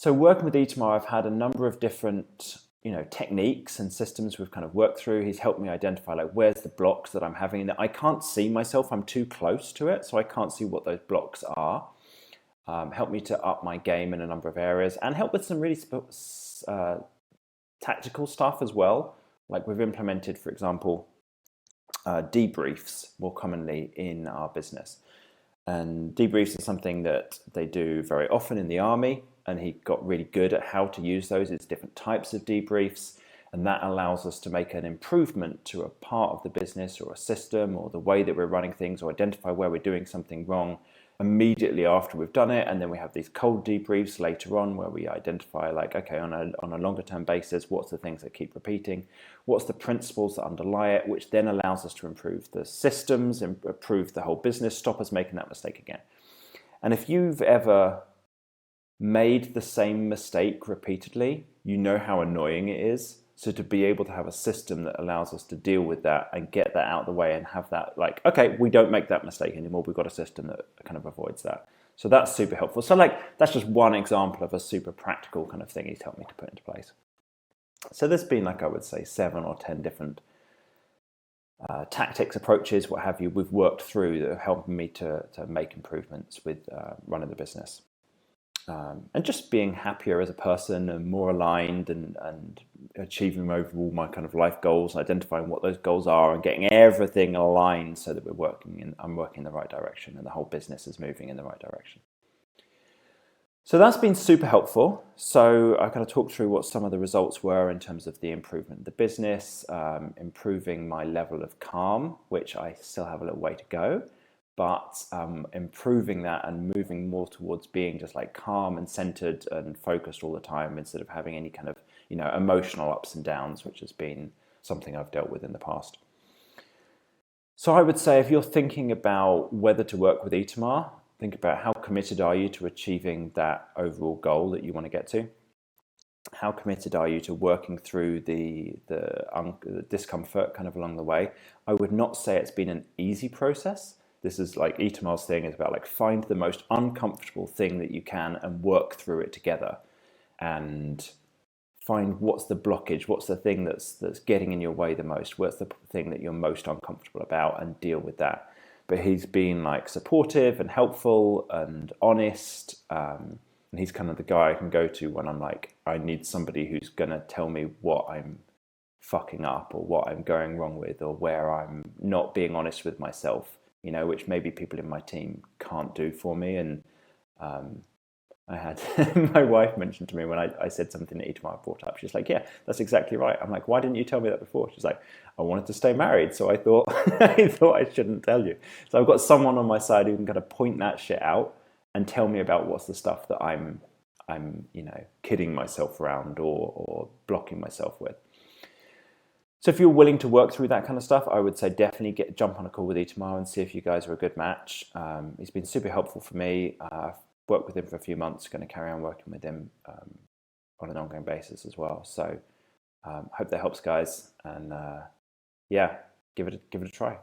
So working with Itamar, I've had a number of different, techniques and systems we've kind of worked through. He's helped me identify like where's the blocks that I'm having that I can't see myself. I'm too close to it, so I can't see what those blocks are. Help me to up my game in a number of areas, and help with some really tactical stuff as well. Like we've implemented, for example, debriefs more commonly in our business. And debriefs are something that they do very often in the army, and he got really good at how to use those. It's different types of debriefs, and that allows us to make an improvement to a part of the business or a system or the way that we're running things, or identify where we're doing something wrong immediately after we've done it. And then we have these cold debriefs later on where we identify like, okay, on a longer term basis, what's the things that keep repeating, what's the principles that underlie it, which then allows us to improve the systems, improve the whole business, stop us making that mistake again. And if you've ever made the same mistake repeatedly, you know how annoying it is. So to be able to have a system that allows us to deal with that and get that out of the way and have that like, okay, we don't make that mistake anymore. We've got a system that kind of avoids that. So that's super helpful. So like, that's just one example of a super practical kind of thing he's helped me to put into place. So there's been like, I would say 7 or 10 different tactics, approaches, what have you, we've worked through that have helped me to make improvements with running the business. And just being happier as a person and more aligned and achieving overall my kind of life goals, identifying what those goals are and getting everything aligned so that I'm working in the right direction and the whole business is moving in the right direction. So that's been super helpful. So I kind of talked through what some of the results were in terms of the improvement of the business, improving my level of calm, which I still have a little way to go. But improving that and moving more towards being just like calm and centered and focused all the time instead of having any kind of, emotional ups and downs, which has been something I've dealt with in the past. So I would say if you're thinking about whether to work with Itamar, think about how committed are you to achieving that overall goal that you want to get to? How committed are you to working through the discomfort kind of along the way? I would not say it's been an easy process. This is like Itamar's thing is about like find the most uncomfortable thing that you can and work through it together, and find what's the blockage, what's the thing that's getting in your way the most, what's the thing that you're most uncomfortable about, and deal with that. But he's been like supportive and helpful and honest, and he's kind of the guy I can go to when I'm like, I need somebody who's gonna tell me what I'm fucking up or what I'm going wrong with or where I'm not being honest with myself, which maybe people in my team can't do for me. And I had my wife mentioned to me when I said something that Itamar brought up, she's like, yeah, that's exactly right. I'm like, why didn't you tell me that before? She's like, I wanted to stay married, so I thought I shouldn't tell you. So I've got someone on my side who can kind of point that shit out and tell me about what's the stuff that I'm kidding myself around or blocking myself with. So if you're willing to work through that kind of stuff, I would say definitely jump on a call with Itamar and see if you guys are a good match. He's been super helpful for me. I've worked with him for a few months, going to carry on working with him on an ongoing basis as well. So hope that helps, guys. And give it a try.